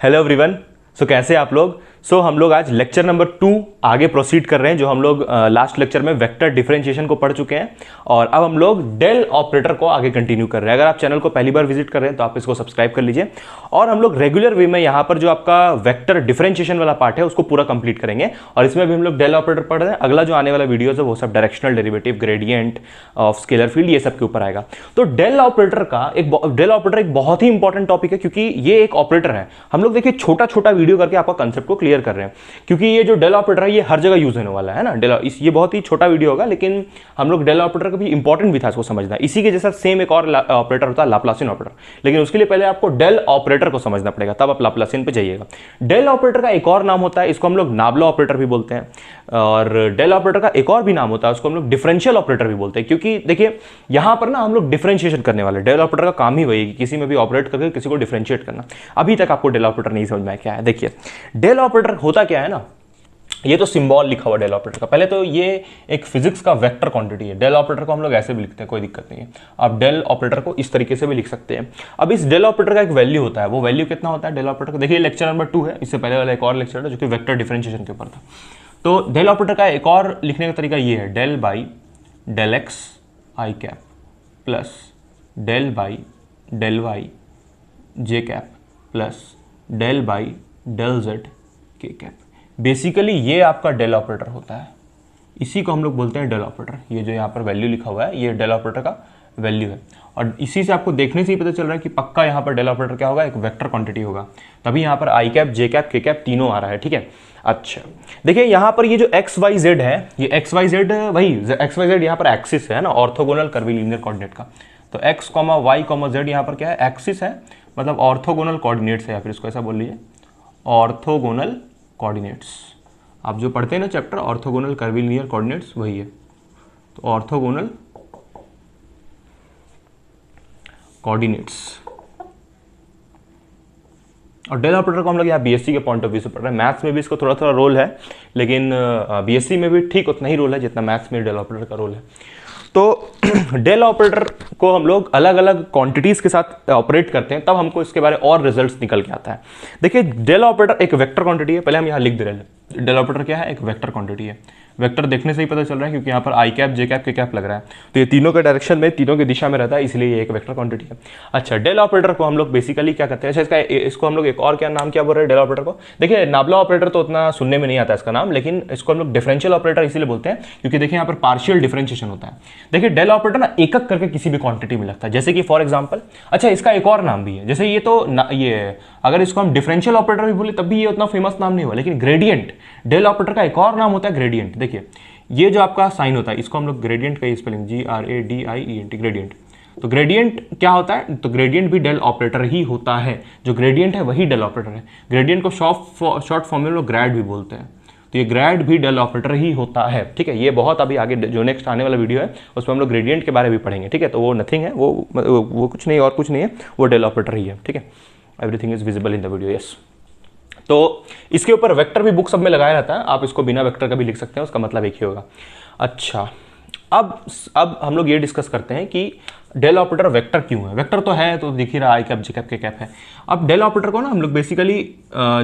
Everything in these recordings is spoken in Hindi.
Hello everyone. कैसे हैं आप लोग। हम लोग आज लेक्चर नंबर 2 आगे प्रोसीड कर रहे हैं। जो हम लोग लास्ट लेक्चर में वेक्टर डिफरेंशिएशन को पढ़ चुके हैं और अब हम लोग डेल ऑपरेटर को आगे कंटिन्यू कर रहे हैं। अगर आप चैनल को पहली बार विजिट कर रहे हैं तो आप इसको सब्सक्राइब कर लीजिए और हम लोग रेगुलर वे में यहाँ पर जो आपका वेक्टर डिफरेंशिएशन वाला पार्ट है उसको पूरा कंप्लीट करेंगे और इसमें भी हम लोग डेल ऑपरेटर पढ़ रहे हैं। अगला जो आने वाला वीडियो है वो सब directional derivative, gradient of scalar field, ये सब के ऊपर आएगा। तो डेल ऑपरेटर एक बहुत ही इंपॉर्टेंट टॉपिक है क्योंकि ये एक ऑपरेटर है। हम लोग देखिए छोटा छोटा वीडियो करके आपका कंसेप्ट को क्लियर कर रहे हैं क्योंकि ये जो डेल ऑपरेटर है ये हर जगह यूज होने वाला है ना। ये बहुत ही छोटा वीडियो होगा लेकिन हम लोग डेल ऑपरेटर का भी इंपॉर्टेंट भी था इसको समझना। इसी के जैसा सेम एक और ऑपरेटर होता है लाप्लासियन ऑपरेटर, लेकिन उसके लिए पहले आपको डेल ऑपरेटर को समझना पड़ेगा, तब आप लाप्लासियन पे जाइएगा। डेल ऑपरेटर का एक और नाम होता है, इसको हम लोग नाबला ऑपरेटर भी बोलते हैं, और डेल ऑपरेटर का एक और भी नाम होता है, उसको हम लोग डिफरेंशियल ऑपरेटर भी बोलते हैं। क्योंकि देखिए यहां पर ना हम लोग डिफरेंशिएशन करने वाले, डेल ऑपरेटर का काम ही वही है, किसी में भी ऑपरेट करके किसी को डिफरेंशिएट करना। अभी तक आपको डेल ऑपरेटर नहीं समझ में आया क्या है। देखिए डेल ऑपरेटर होता क्या है ना, ये तो सिंबल लिखा हुआ डेल ऑपरेटर का। पहले तो ये एक फिजिक्स का वेक्टर क्वांटिटी है। डेल ऑपरेटर को हम लोग ऐसे भी लिखते हैं, कोई दिक्कत नहीं है। आप डेल ऑपरेटर को इस तरीके से भी लिख सकते हैं। अब इस डेल ऑपरेटर का एक वैल्यू होता है, वो वैल्यू कितना होता है डेल ऑपरेटर का, देखिए लेक्चर नंबर 2 है, इससे पहले वाला एक और लेक्चर है जो कि वेक्टर डिफरेंशिएशन के ऊपर था। तो डेल ऑपरेटर का एक और लिखने का तरीका ये है, del by del x i cap plus del by del y j cap plus del by del z k cap. Basically ये आपका डेल ऑपरेटर होता है, इसी को हम लोग बोलते हैं डेल ऑपरेटर। ये जो यहाँ पर वैल्यू लिखा हुआ है ये डेल ऑपरेटर का वैल्यू है और इसी से आपको देखने से ही पता चल रहा है कि पक्का यहाँ पर डेल ऑपरेटर क्या होगा, एक वेक्टर क्वांटिटी होगा। तभी यहाँ पर आई कैप, जे कैप, के कैप तीनों आ रहा है, ठीक है। अच्छा देखिए यहाँ पर ये जो एक्स वाई जेड है, ये एक्स वाई जेड वही एक्स वाई जेड यहाँ पर एक्सिस है ना, ऑर्थोगोनल कर्वीलिनियर कोऑर्डिनेट का। तो x comma y comma z यहाँ पर क्या है, एक्सिस है, मतलब ऑर्थोगोनल कोऑर्डिनेट्स है, या फिर इसको ऐसा बोल लीजिए ऑर्थोगोनल कोऑर्डिनेट्स। आप जो पढ़ते हैं ना चैप्टर ऑर्थोगोनल कर्वीलिनियर कोऑर्डिनेट्स, वही है। तो ऑर्थोगोनल कोऑर्डिनेट्स और डेल ऑपरेटर को हम लोग यहाँ बीएससी के पॉइंट ऑफ व्यू से पढ़ रहे हैं। मैथ्स में भी इसको थोड़ा थोड़ा रोल है, लेकिन बीएससी में भी ठीक उतना ही रोल है जितना मैथ्स में डेल ऑपरेटर का रोल है। तो डेल ऑपरेटर को हम लोग अलग अलग क्वांटिटीज के साथ ऑपरेट करते हैं, तब हमको इसके बारे में और रिजल्ट्स निकल के आता है। देखिए डेल ऑपरेटर एक वेक्टर क्वांटिटी है, पहले हम यहाँ लिख दे रहे हैं। डेल ऑपरेटर क्या है, एक वेक्टर क्वांटिटी है। वेक्टर देखने से ही पता चल रहा है क्योंकि यहाँ पर आई कैप, जे कैप, के कैप लग रहा है, तो ये तीनों के डायरेक्शन में, तीनों की दिशा में रहता है, इसलिए ये एक वेक्टर क्वांटिटी है। अच्छा डेल ऑपरेटर को हम लोग बेसिकली क्या करते हैं, अच्छा इसको हम लोग एक और क्या नाम क्या बोल रहे हैं डेल ऑपरेटर को। देखिए नाबला ऑपरेटर तो उतना सुनने में नहीं आता इसका नाम, लेकिन इसको हम लोग डिफरेंशियल ऑपरेटर इसीलिए बोलते हैं क्योंकि देखिए यहाँ पर पार्शियल डिफरेंशिएशन होता है। देखिए डेल ऑपरेटर ना एक एक करके किसी भी क्वांटिटी में लगता है, जैसे कि फॉर एग्जांपल, अच्छा इसका एक और नाम भी है, जैसे ये तो ये अगर इसको हम डिफरेंशियल ऑपरेटर भी बोले तब भी ये उतना फेमस नाम नहीं हुआ, लेकिन ग्रेडियंट, डेल ऑपरेटर का एक और नाम होता है ग्रेडियंट। देखिए ये जो आपका साइन होता है इसको हम लोग ग्रेडियंट का स्पेलिंग GRADIENT, ग्रेडियंट। तो ग्रेडियंट क्या होता है, तो ग्रेडियंट भी डेल ऑपरेटर ही होता है। जो ग्रेडियंट है वही डेल ऑपरेटर है। ग्रेडियंट को शॉर्ट फॉर्म में लोग ग्रेड भी बोलते हैं, तो ये ग्रेड भी डेल ऑपरेटर ही होता है, ठीक है। ये बहुत अभी आगे जो नेक्स्ट आने वाला वीडियो है उसमें हम लोग ग्रेडियंट के बारे में भी पढ़ेंगे, ठीक है। तो वो नथिंग है, वो कुछ नहीं और कुछ नहीं है, वो डेल ऑपरेटर ही है, ठीक है। Everything is visible in the video, yes. तो इसके ऊपर वेक्टर भी बुक सब में लगाया रहता है, आप इसको बिना वेक्टर का भी लिख सकते हैं, उसका मतलब एक ही होगा। अच्छा अब हम लोग ये डिस्कस करते हैं कि डेल ऑपरेटर वेक्टर क्यों है। वेक्टर तो है, तो दिख ही रहा आई कैप, जे कैप, के कैप है। अब डेल ऑपरेटर को ना हम लोग बेसिकली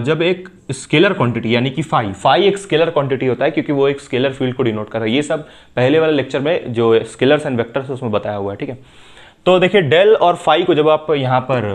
जब एक स्केलर क्वांटिटी यानी कि फाई एक स्केलर क्वांटिटी होता है क्योंकि वो एक स्केलर फील्ड को डिनोट कर रहा है। ये सब पहले वाले लेक्चर में जो स्केलर्स एंड वेक्टर्स उसमें बताया हुआ है, ठीक है। तो देखिए डेल और फाई को जब आप यहाँ पर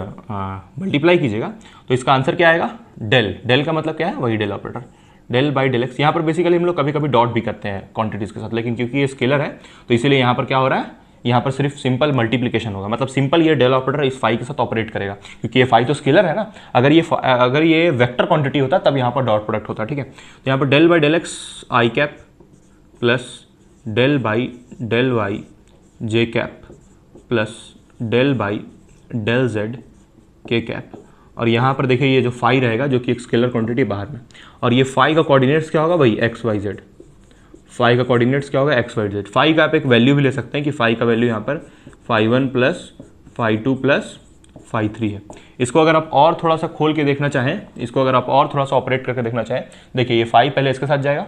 मल्टीप्लाई कीजिएगा तो इसका आंसर क्या आएगा, डेल का मतलब क्या है, वही del operator, del by del x. यहाँ पर बेसिकली हम लोग कभी कभी डॉट भी करते हैं क्वांटिटीज के साथ, लेकिन क्योंकि ये स्केलर है तो इसीलिए यहाँ पर क्या हो रहा है, यहाँ पर सिर्फ सिंपल मल्टीप्लिकेशन होगा, मतलब सिंपल ये डेल ऑपरेटर इस फाई के साथ ऑपरेट करेगा क्योंकि ये फाई तो स्केलर है ना। अगर ये वेक्टर क्वांटिटी होता तब यहाँ पर डॉट प्रोडक्ट होता, ठीक है। तो यहाँ पर del by del x i cap plus del by del y j cap plus del by del z k cap. और यहाँ पर देखिए ये जो फाई रहेगा जो कि एक स्केलर क्वांटिटी बाहर में, और ये फाई का कोऑर्डिनेट्स क्या होगा, वही एक्स वाई जेड। फाई का कोऑर्डिनेट्स क्या होगा, एक्स वाई जेड। फाई का आप एक वैल्यू भी ले सकते हैं कि फाई का वैल्यू यहाँ पर φ1 प्लस φ2 प्लस φ3 है। इसको अगर आप और थोड़ा सा खोल के देखना चाहें, इसको अगर आप और थोड़ा सा ऑपरेट करके देखना चाहें, देखिए ये फाई पहले इसके साथ जाएगा,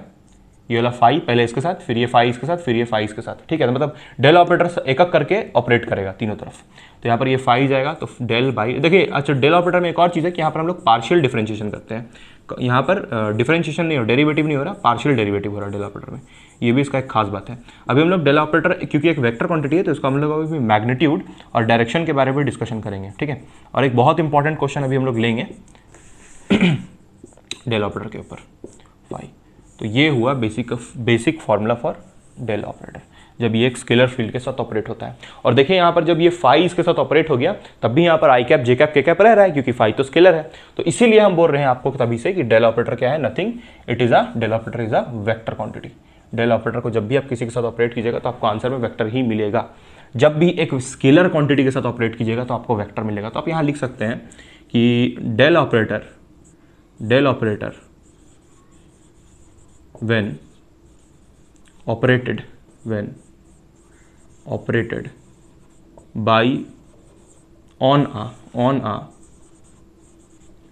ये वाला फाई पहले इसके साथ, फिर ये फाई इसके साथ, फिर ये फाई इसके साथ, ठीक है। तो मतलब डेल ऑपरेटर एक एक करके ऑपरेट करेगा तीनों तरफ। तो यहाँ पर ये फाई जाएगा तो डेल बाई, देखिए अच्छा डेल ऑपरेटर में एक और चीज़ है कि यहाँ पर हम लोग पार्शियल डिफरेंशिएशन करते हैं। यहाँ पर डिफरेंशिएशन नहीं हो, डेरिवेटिव नहीं हो रहा, पार्शियल डेरिवेटिव हो रहा है डेल ऑपरेटर में। ये भी इसका एक खास बात है। अभी हम लोग डेल ऑपरेटर क्योंकि एक वेक्टर क्वांटिटी है तो इसको हम लोग अभी मैग्नीट्यूड और डायरेक्शन के बारे में डिस्कशन करेंगे, ठीक है। और एक बहुत इंपॉर्टेंट क्वेश्चन अभी हम लोग लेंगे डेल ऑपरेटर के ऊपर फाई। तो ये हुआ basic formula for del operator जब ये एक स्केलर फील्ड के साथ ऑपरेट होता है। और देखिए यहाँ पर जब ये फाई इसके साथ ऑपरेट हो गया तब भी यहाँ पर आई कैप जे कैप के कैप रह रहा है क्योंकि फाई तो स्केलर है। तो इसीलिए हम बोल रहे हैं आपको तभी से कि डेल ऑपरेटर क्या है, nothing, it is del operator is a vector quantity. Del operator को जब भी आप किसी के साथ ऑपरेट कीजिएगा तो आपको आंसर में वेक्टर ही मिलेगा। जब भी एक स्केलर क्वांटिटी के साथ ऑपरेट कीजिएगा तो आपको वेक्टर मिलेगा। तो आप यहाँ लिख सकते हैं कि del operator when operated by on a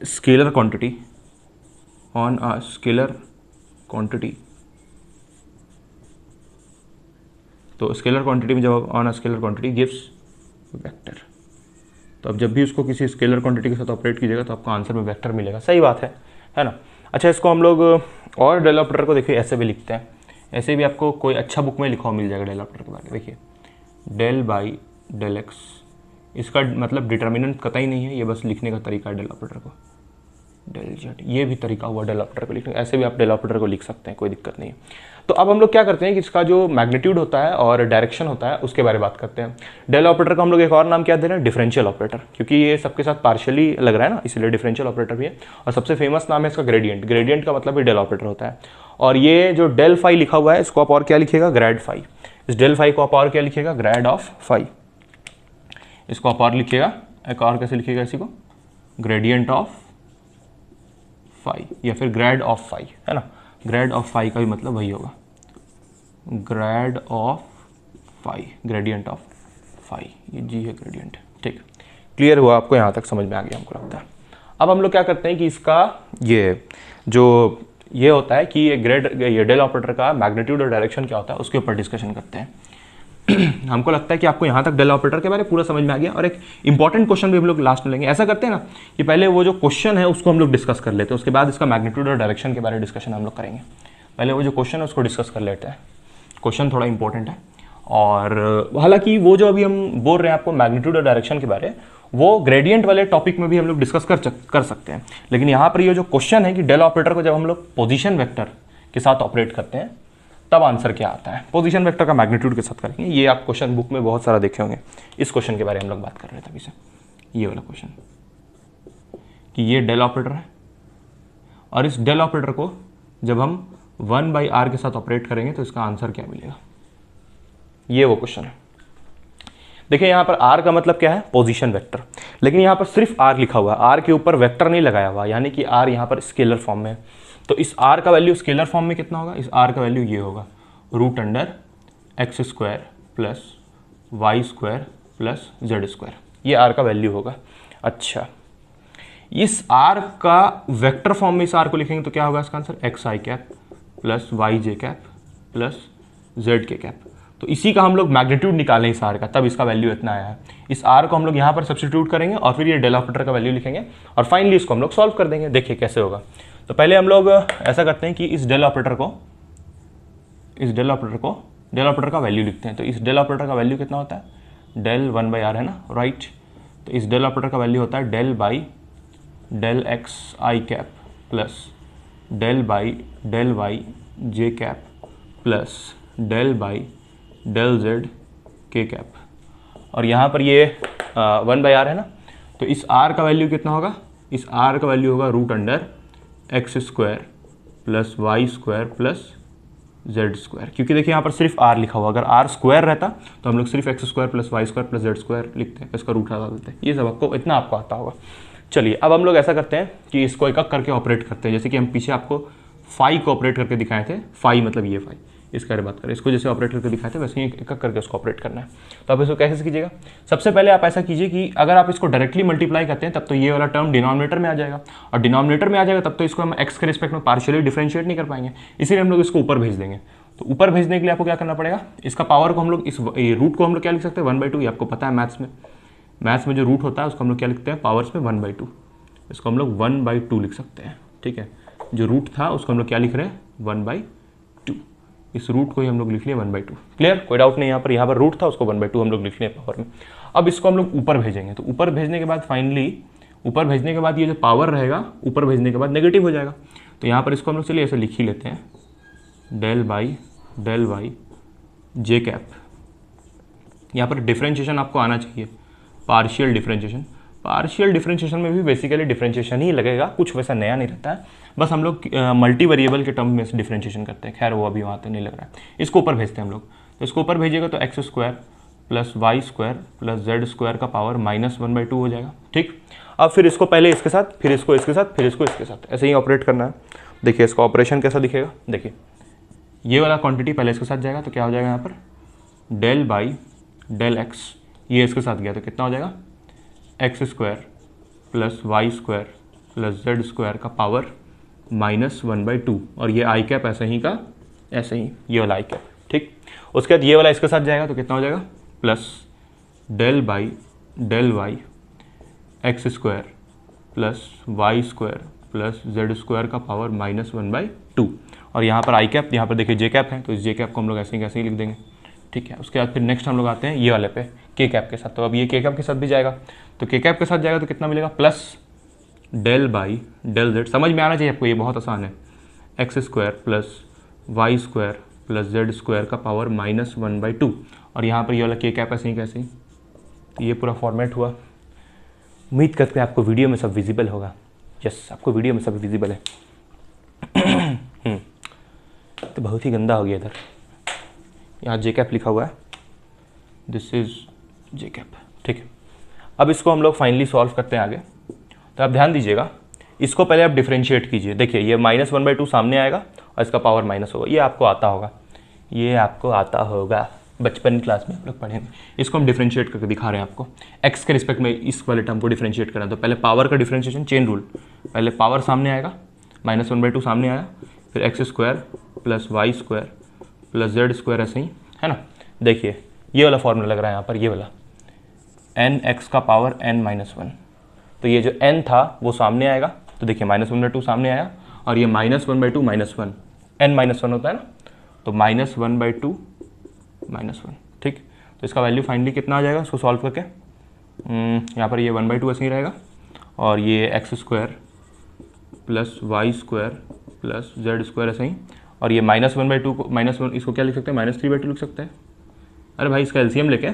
scalar quantity तो स्केलर क्वांटिटी में जब on a scalar quantity gives vector. तो अब जब भी उसको किसी स्केलर क्वांटिटी के साथ ऑपरेट कीजिएगा तो आपको आंसर में वेक्टर मिलेगा। सही बात है ना। अच्छा इसको हम लोग और डेल ऑपरेटर को देखिए ऐसे भी लिखते हैं, ऐसे भी आपको कोई अच्छा बुक में लिखा हुआ मिल जाएगा डेल ऑपरेटर के बारे में। देखिए डेल बाई डेल एक्स, इसका मतलब डिटर्मिनेंट कतई नहीं है, ये बस लिखने का तरीका है डेल ऑपरेटर को। डेल जेड, ये भी तरीका हुआ डेल ऑपरेटर को लिखने का, ऐसे भी आप डेल ऑपरेटर को लिख सकते हैं, कोई दिक्कत नहीं है। तो अब हम लोग क्या करते हैं कि इसका जो मैग्नीट्यूड होता है और डायरेक्शन होता है उसके बारे में बात करते हैं। डेल ऑपरेटर का हम लोग एक और नाम क्या दे रहे हैं, डिफरेंशियल ऑपरेटर, क्योंकि ये सबके साथ पार्शियली लग रहा है ना, इसलिए डिफरेंशियल ऑपरेटर भी है। और सबसे फेमस नाम है इसका ग्रेडियंट। ग्रेडियंट का मतलब भी डेल ऑपरेटर होता है। और ये जो डेल फाई लिखा हुआ है इसको आप और क्या लिखिएगा, ग्रेड फाई। इस डेल फाई को आप और क्या लिखिएगा, ग्रेड ऑफ फाई। इसको आप और लिखिएगा, एक और कैसे लिखिएगा इसी को, ग्रेडियंट ऑफ फाई या फिर ग्रेड ऑफ फाई, है ना। ग्रेड ऑफ फाई का भी मतलब वही होगा, grad of phi, gradient of phi, ये जी है ग्रेडियंट। ठीक, क्लियर हुआ आपको, यहाँ तक समझ में आ गया हमको लगता है। अब हम लोग क्या करते हैं कि इसका ये होता है कि ये डेल ऑपरेटर का मैग्नीट्यूड और डायरेक्शन क्या होता है उसके ऊपर डिस्कशन करते हैं। हमको लगता है कि आपको यहाँ तक डेल ऑपरेटर के बारे में पूरा समझ में आ गया। और एक इंपॉर्टेंट क्वेश्चन भी हम लोग लास्ट में लेंगे। ऐसा करते हैं ना कि पहले वो जो क्वेश्चन है उसको हम लोग डिस्कस कर लेते हैं, उसके बाद इसका मैग्नीट्यूड और डायरेक्शन के बारे में डिस्कशन हम लोग करेंगे। पहले वो जो क्वेश्चन है उसको डिस्कस कर लेते हैं। क्वेश्चन थोड़ा इंपॉर्टेंट है, और हालांकि वो जो अभी हम बोल रहे हैं आपको मैग्नीट्यूड और डायरेक्शन के बारे में, वो ग्रेडियंट वाले टॉपिक में भी हम लोग डिस्कस कर सकते हैं। लेकिन यहाँ पर ये जो क्वेश्चन है कि डेल ऑपरेटर को जब हम लोग पोजीशन वेक्टर के साथ ऑपरेट करते हैं तब आंसर क्या आता है, पोजीशन वेक्टर का मैग्नीट्यूड के साथ करेंगे। ये आप क्वेश्चन बुक में बहुत सारा देखे होंगे। इस क्वेश्चन के बारे में हम लोग बात कर रहे थे अभी से, ये वाला क्वेश्चन कि ये डेल ऑपरेटर है और इस डेल ऑपरेटर को जब हम 1/r के साथ ऑपरेट करेंगे तो इसका आंसर क्या मिलेगा, ये वो क्वेश्चन है। देखिए यहाँ पर r का मतलब क्या है, पोजीशन वेक्टर, लेकिन यहाँ पर सिर्फ r लिखा हुआ है, r के ऊपर वेक्टर नहीं लगाया हुआ, यानी कि r यहाँ पर स्केलर फॉर्म में है। तो इस r का वैल्यू स्केलर फॉर्म में कितना होगा, इस r का वैल्यू ये होगा √x² plus y² plus z², ये r का वैल्यू होगा। अच्छा, इस r का वेक्टर फॉर्म में इस r को लिखेंगे तो क्या होगा इसका answer, xi plus yj plus zk। तो इसी का हम लोग मैग्नीट्यूड निकालें इस r का, तब इसका वैल्यू इतना आया है। इस r को हम लोग यहाँ पर सब्स्टिट्यूट करेंगे और फिर ये डेल ऑपरेटर का वैल्यू लिखेंगे और फाइनली इसको हम लोग सॉल्व कर देंगे। देखिए कैसे होगा। तो पहले हम लोग ऐसा करते हैं कि इस डेल ऑपरेटर का वैल्यू लिखते हैं। तो इस डेल ऑपरेटर का वैल्यू कितना होता है, डेल 1/r है ना, राइट। तो इस डेल ऑपरेटर का वैल्यू होता है del by del xi plus del by del yj plus del by del zk। और यहाँ पर ये 1/r है ना, तो इस r का वैल्यू कितना होगा, इस r का वैल्यू होगा √x² plus y² plus z²। क्योंकि देखिए यहाँ पर सिर्फ r लिखा हुआ, अगर r स्क्वायर रहता तो हम लोग सिर्फ x² plus y² plus z² लिखते हैं, इसका रूट हटा देते हैं। ये सब आपको इतना आपको आता होगा। चलिए अब हम लोग ऐसा करते हैं कि इसको एक एक करके ऑपरेट करते हैं। जैसे कि हम पीछे आपको फाई को ऑपरेट करके दिखाए थे, फाई मतलब ये फाई, इसका बात करें, इसको जैसे ऑपरेट करके दिखाते हैं वैसे ही एक करके उसको ऑपरेट करना है। तो आप इसको कैसे कीजिएगा, सबसे पहले आप ऐसा कीजिए कि अगर आप इसको डायरेक्टली मल्टीप्लाई करते हैं तब तो ये वाला टर्म डिनोमिनेटर में आ जाएगा, और डिनोमिनेटर में आ जाएगा तब तो इसको हम एक्स के रिस्पेक्ट में पार्शियली डिफरेंशिएट नहीं कर पाएंगे, इसीलिए हम लोग इसको ऊपर भेज देंगे। तो ऊपर भेजने के लिए आपको क्या करना पड़ेगा, इसका पावर को हम लोग इस रूट को हम लोग क्या लिख सकते हैं 1/2, ये आपको पता है मैथ्स में जो रूट होता है उसको हम लोग क्या लिखते हैं पावर्स में 1/2, इसको हम लोग 1/2 लिख सकते हैं। ठीक है, जो रूट था उसको हम लोग क्या लिख रहे हैं 1/2, इस रूट को ही हम लोग लिख लिए 1/2। क्लियर, कोई डाउट नहीं, यहाँ पर रूट था उसको 1/2 हम लोग लिख लिए पावर में। अब इसको हम लोग ऊपर भेजेंगे, तो ऊपर भेजने के बाद फाइनली ऊपर भेजने के बाद ये जो पावर रहेगा ऊपर भेजने के बाद नेगेटिव हो जाएगा। तो यहाँ पर इसको हम लोग चलिए ऐसे लिख ही लेते हैं, del y जे कैप। यहाँ पर डिफरेंशिएशन आपको आना चाहिए, पार्शियल डिफरेंशिएशन में भी बेसिकली डिफरेंशिएशन ही लगेगा, कुछ वैसा नया नहीं रहता है, बस हम लोग मल्टी वेरिएबल के टर्म में से डिफरेंशिएशन करते हैं। खैर वो अभी वहाँ तक नहीं लग रहा है, इसको ऊपर भेजते हैं हम लोग। तो इसको ऊपर भेजिएगा तो x² plus y² plus z² का पावर -1/2 हो जाएगा। ठीक, अब फिर इसको पहले इसके साथ, फिर इसको इसके साथ, फिर इसको इसके साथ, ऐसे ही ऑपरेट करना है। देखिए इसका ऑपरेशन कैसा दिखेगा, देखिए ये वाला क्वांटिटी पहले इसके साथ जाएगा तो क्या हो जाएगा यहाँ पर del x, ये इसके साथ गया तो कितना हो जाएगा x² plus y² plus z² का पावर -1/2, और ये i कैप ऐसे ही का ऐसे ही, ये वाला i कैप। ठीक, उसके बाद ये वाला इसके साथ जाएगा तो कितना हो जाएगा plus del y x² plus y² plus z² का पावर -1/2, और यहाँ पर i कैप, यहाँ पर देखिए j कैप है तो इस j कैप को हम लोग ऐसे ही लिख देंगे। ठीक है, उसके बाद फिर नेक्स्ट हम लोग आते हैं ये वाले पे k कैप के साथ। तो अब ये k कैप के साथ भी जाएगा, तो k कैप के साथ जाएगा तो कितना मिलेगा प्लस del z, समझ में आना चाहिए आपको, ये बहुत आसान है, x² plus y² plus z² का पावर -1/2, और यहाँ पर ये वाला k कैप ऐसे ही कैसे ही, तो ये पूरा फॉर्मेट हुआ। उम्मीद करते हैं आपको वीडियो में सब विजिबल होगा। यस, आपको वीडियो में सब विजिबल है। तो बहुत ही गंदा हो गया इधर, यहाँ जे कैप लिखा हुआ है, दिस इज जे कैप। ठीक है, अब इसको हम लोग फाइनली सॉल्व करते हैं आगे। तो आप ध्यान दीजिएगा, इसको पहले आप डिफरेंशिएट कीजिए। देखिए ये -1/2 सामने आएगा और इसका पावर माइनस होगा, ये आपको आता होगा, बचपन क्लास में आप लोग पढ़ेंगे। इसको हम डिफरेंशिएट करके दिखा रहे हैं आपको, एक्स के रिस्पेक्ट में इस वाले टर्म को डिफरेंशिएट करना। तो पहले पावर का डिफरेंशिएशन, चेन रूल, पहले पावर सामने आएगा, -1/2 सामने आया, फिर x² plus y² plus z² ऐसे ही है ना। देखिए ये वाला फॉर्मूला लग रहा है यहाँ पर, ये वाला nx का पावर n-1, तो ये जो n था वो सामने आएगा, तो देखिए -1/2 सामने आया, और ये -1/2 -1 n-1 होता है ना, तो -1/2 -1। ठीक, तो इसका वैल्यू फाइनली कितना आ जाएगा इसको सॉल्व करके, यहाँ पर ये 1/2 ऐसे ही रहेगा, और ये x² plus y² plus z² ऐसे ही, और ये -1/2 को -1 इसको क्या लिख सकते हैं -3/2 लिख सकते हैं। अरे भाई इसका एलसीएम लेके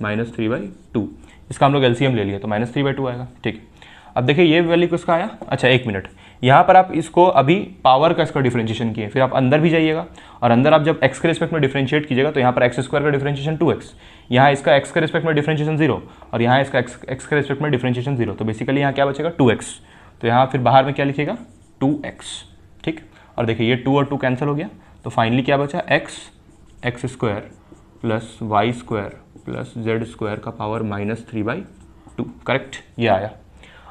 -3/2, इसका हम लोग एलसीएम ले लिए तो -3/2 आएगा। ठीक, अब देखिए ये वैल्यू किसका आया। अच्छा एक मिनट, यहाँ पर आप इसको अभी पावर का इसका डिफरेंशिएशन किए, फिर आप अंदर भी जाइएगा, और अंदर आप जब x के रिस्पेक्ट में डिफरेंशिएट कीजिएगा तो यहाँ पर x² का डिफरेंशिएशन 2x, यहाँ इसका x के रिस्पेक्ट में डिफरेंशिएशन 0, और यहाँ इसका x के रिस्पेक्ट में डिफरेंशिएशन 0, तो बेसिकली यहाँ क्या बचेगा 2x, तो यहाँ फिर बाहर में क्या लिखेगा 2x। ठीक, और देखिए ये 2 और 2 कैंसिल हो गया, तो फाइनली क्या बचा x² plus y² plus z² का पावर -3/2। करेक्ट, ये आया।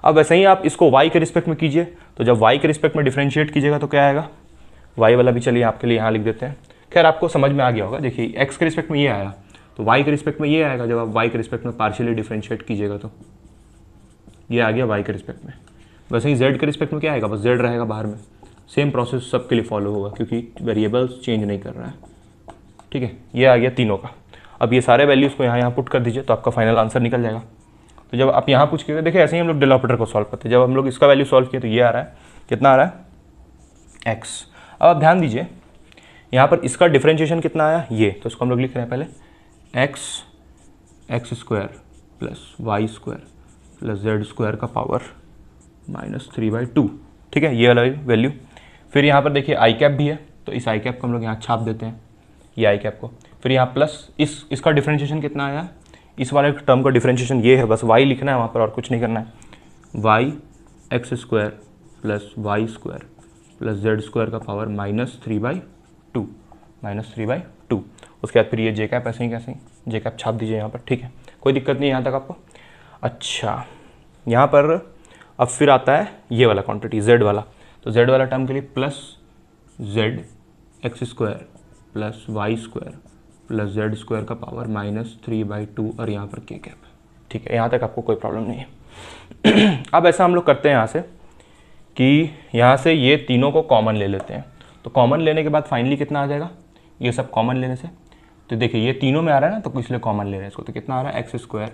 अब वैसे ही आप इसको y के रिस्पेक्ट में कीजिए, तो जब y के रिस्पेक्ट में डिफरेंशिएट कीजिएगा तो क्या आएगा, y वाला भी चलिए आपके लिए यहाँ लिख देते हैं। खैर आपको समझ में आ गया होगा, देखिए x के रिस्पेक्ट में ये आया तो y के रिस्पेक्ट में ये आएगा, जब आप y के रिस्पेक्ट में पार्शियली डिफरेंशिएट कीजिएगा तो ये आ गया y के रिस्पेक्ट में। वैसे ही z के रिस्पेक्ट में क्या आएगा, बस z रहेगा बाहर में। सेम प्रोसेस सबके लिए फॉलो होगा क्योंकि वेरिएबल्स चेंज नहीं कर रहा है। ठीक है, ये आ गया तीनों का। अब ये सारे वैल्यूज़ को यहाँ पुट कर दीजिए तो आपका फाइनल आंसर निकल जाएगा। तो जब आप यहाँ पूछ के देखिए ऐसे ही हम लोग डेल ऑपरेटर को सॉल्व करते हैं। जब हम लोग इसका वैल्यू सॉल्व किए तो ये आ रहा है, कितना आ रहा है x। अब आप ध्यान दीजिए यहाँ पर इसका डिफरेंशिएशन कितना आया, ये, तो इसको हम लोग लिख रहे हैं पहले x² plus y² plus z² का पावर -3/2। ठीक है, ये वाला वैल्यू। फिर यहाँ पर देखिए आई कैप भी है, तो इस आई कैप को हम लोग यहाँ छाप देते हैं, ये आई कैप को। फिर यहाँ प्लस इसका डिफरेंशिएशन कितना आया, इस वाले टर्म का डिफरेंशिएशन ये है, बस y लिखना है वहाँ पर और कुछ नहीं करना है। y x² plus y² plus z² का पावर -3/2, -3/2। उसके बाद फिर ये जे कैप ऐसे ही कैसे ही जे कैप छाप दीजिए यहाँ पर, ठीक है, कोई दिक्कत नहीं है यहाँ तक आपको। अच्छा, यहाँ पर अब फिर आता है ये वाला क्वांटिटी z वाला, तो z वाला टर्म के लिए plus z x square plus y square plus z square का पावर -3/2 और यहाँ पर k कैप, ठीक है, यहाँ तक आपको कोई प्रॉब्लम नहीं है। अब ऐसा हम लोग करते हैं यहाँ से कि यहाँ से ये तीनों को कॉमन ले लेते हैं, तो कॉमन लेने के बाद फाइनली कितना आ जाएगा, ये सब कॉमन लेने से, तो देखिए ये तीनों में आ रहा है ना, तो इसलिए कॉमन ले रहे हैं इसको, तो कितना आ रहा है x square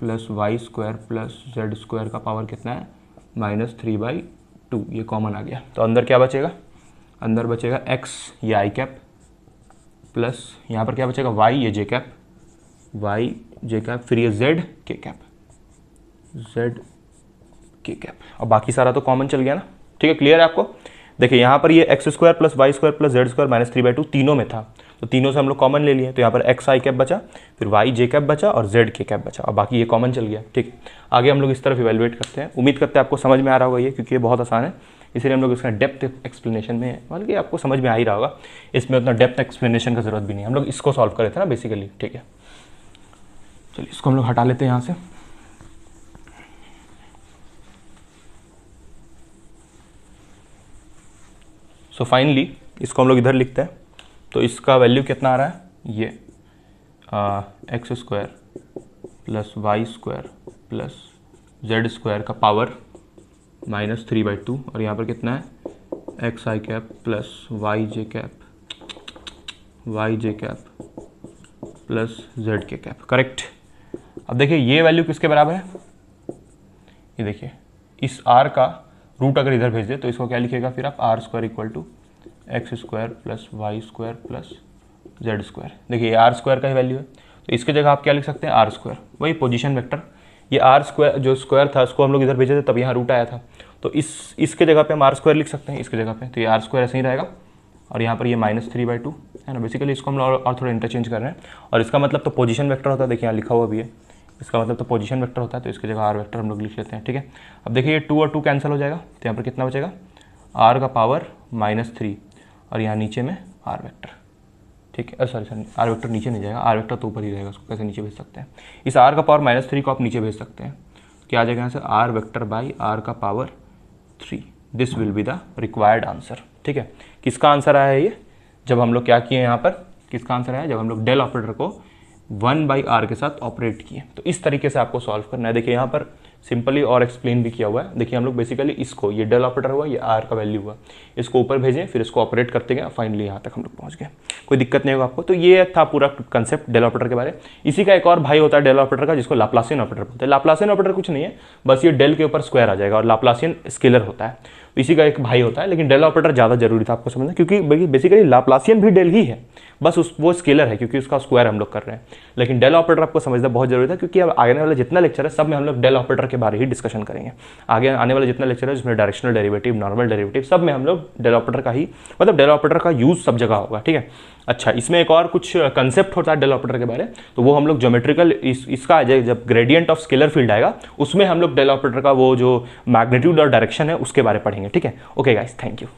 plus y square plus z square का पावर कितना है -3/2, ये कॉमन आ गया। तो अंदर क्या बचेगा, अंदर बचेगा एक्स ये आई कैप प्लस यहाँ पर क्या बचेगा वाई ये जे कैप, वाई जे कैप, फिर ये Z k cap, Z k cap, और बाकी सारा तो कॉमन चल गया ना, ठीक है, क्लियर है आपको। देखिए यहाँ पर ये x square plus y square plus z square -3/2 तीनों में था, तो तीनों से हम लोग कॉमन ले लिए, तो यहाँ पर एक्स आई कैप बचा, फिर वाई जे कैप बचा और जेड के कैप बचा, और बाकी ये कॉमन चल गया, ठीक। आगे हम लोग इस तरफ इवेलुएट करते हैं, उम्मीद करते हैं आपको समझ में आ रहा होगा ये, क्योंकि ये बहुत आसान है, इसलिए हम लोग इसका डेप्थ एक्सप्लेनेशन में, मतलब कि आपको समझ में आ ही रहा होगा, इसमें उतना डेप्थ एक्सप्लेनेशन का जरूरत भी नहीं है, हम लोग इसको सॉल्व कर रहे थे ना बेसिकली, ठीक है। चलिए इसको हम लोग हटा लेते हैं यहाँ से। सो फाइनली इसको हम लोग इधर लिखते हैं, तो इसका वैल्यू कितना आ रहा है, ये x square plus y square plus z square का पावर -3/2 और यहाँ पर कितना है x i cap plus y j cap plus z k cap, correct. अब देखिए ये वैल्यू किसके बराबर है, ये देखिए इस r का रूट अगर इधर भेज दे तो इसको क्या लिखेगा फिर आप, r square equal to x square plus y square plus z square. देखिए आर स्क्वायर का ही वैल्यू है, तो इसके जगह आप क्या लिख सकते हैं आर स्क्वायर, वही पोजीशन वेक्टर, ये आर स्क्वायर जो स्क्वायर था उसको हम लोग इधर भेजे थे तब यहाँ रूट आया था, तो इसके जगह पे हम आर स्क्वायर लिख सकते हैं, इसके जगह पे, तो ये आर स्क्वायर ऐसे ही रहेगा और यहाँ पर ये -3/2 है ना, बेसिकली इसको हम लोग और थोड़ा इंटरचेंज कर रहे हैं, और इसका मतलब तो पोजीशन वेक्टर होता है, देखिए यहाँ लिखा हुआ भी है, इसका मतलब तो पोजीशन वेक्टर होता है, तो इसकी जगह आर वेक्टर हम लोग लिख लेते हैं, ठीक है। अब देखिए ये 2 और 2 कैंसिल हो जाएगा, तो यहाँ पर कितना बचेगा आर का पावर -3 और यहाँ नीचे में आर वेक्टर, ठीक है, सॉरी आर वेक्टर नीचे नहीं जाएगा, आर वेक्टर तो ऊपर ही रहेगा, उसको कैसे नीचे भेज सकते हैं, इस आर का पावर -3 को आप नीचे भेज सकते हैं, क्या आ जाएगा यहाँ से आर वेक्टर बाई आर का power 3, this will be the required answer, ठीक है। किसका आंसर आया है ये, जब हम लोग क्या किए यहाँ पर, किसका आंसर आया, जब हम लोग डेल ऑपरेटर को 1/r के साथ ऑपरेट किए, तो इस तरीके से आपको सॉल्व करना है। देखिए यहाँ पर सिंपली और एक्सप्लेन भी किया हुआ है, देखिए हम लोग बेसिकली इसको, ये डेल ऑपरेटर हुआ, ये r का वैल्यू हुआ, इसको ऊपर भेजें, फिर इसको ऑपरेट करते गए, फाइनली यहाँ तक हम लोग पहुँच गए, कोई दिक्कत नहीं होगा आपको। तो ये था पूरा कंसेप्ट डेल ऑपरेटर के बारे। इसी का एक और भाई होता है डेल ऑपरेटर का, जिसको लाप्लासियन ऑपरेटर बोलते हैं। लाप्लासियन ऑपरेटर कुछ नहीं है, बस ये डेल के ऊपर स्क्वायर आ जाएगा, और लाप्लासियन स्केलर होता है, इसी का एक भाई होता है, लेकिन डेल ऑपरेटर ज़्यादा जरूरी था आपको समझना, क्योंकि बेसिकली लाप्लासियन भी डेल ही है, बस वो स्केलर है क्योंकि उसका स्क्वायर हम लोग कर रहे हैं, लेकिन डेल ऑपरेटर आपको समझना बहुत जरूरी था, क्योंकि अब आगे वाला जितना लेक्चर है सब में हम लोग डेल ऑपरेटर के बारे ही डिस्कशन करेंगे। आगे आने वाला जितना लेक्चर है जिसमें डायरेक्शनल डेरिवेटिव, नॉर्मल डेरिवेटिव, सब में हम लोग डेल ऑपरेटर का ही, मतलब डेल ऑपरेटर का यूज सब जगह होगा, ठीक है। अच्छा, इसमें एक और कुछ कंसेप्ट होता है डेल ऑपरेटर के बारे, तो वो हम लोग ज्योमेट्रिकल इसका जब ग्रेडियंट ऑफ स्केलर फील्ड आएगा उसमें हम लोग डेल ऑपरेटर का वो जो मैग्नीट्यूड और डायरेक्शन है उसके बारे में पढ़ेंगे, ठीक है। Okay guys, thank you.